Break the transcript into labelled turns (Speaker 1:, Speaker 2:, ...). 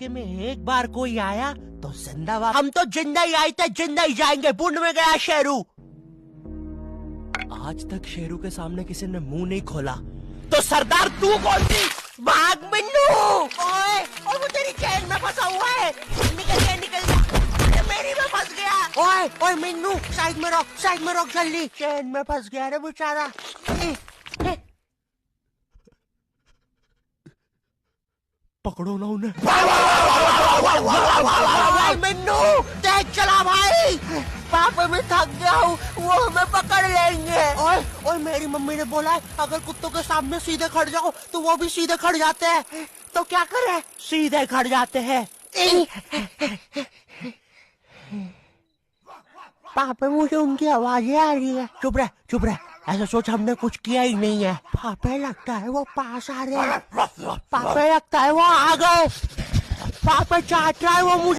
Speaker 1: इलाके में एक बार कोई आया तो जिंदा हम तो जिंदा ही आए थे, जिंदा ही जाएंगे। बुंड में गया शेरू। आज तक शेरू के सामने किसी ने मुंह नहीं खोला, तो सरदार तू कौन थी? भाग मिन्नू। ओए वो तेरी चैन में फंसा हुआ है, निकल जा। मेरी में फंस गया। ओए मिन्नू, साइड में रोक जल्दी। चैन में फंस गया रे बेचारा। पकड़ो ना उन्हें। मिन्नू तेज चला भाई, पापा मैं थक गया हूँ, वो हमें पकड़ लेंगे। ओए मेरी मम्मी ने बोला है अगर कुत्तों के सामने सीधे खड़ जाओ तो वो भी सीधे खड़ जाते हैं, तो क्या करें? सीधे खड़ जाते हैं। पापा मुझे उनकी आवाजें आ रही है। चुप रह, ऐसा सोच हमने कुछ किया ही नहीं है। पापा लगता है वो पास आ रहे हैं। पापा लगता है वो आ गए। पापा चाट रहा है वो मुझे।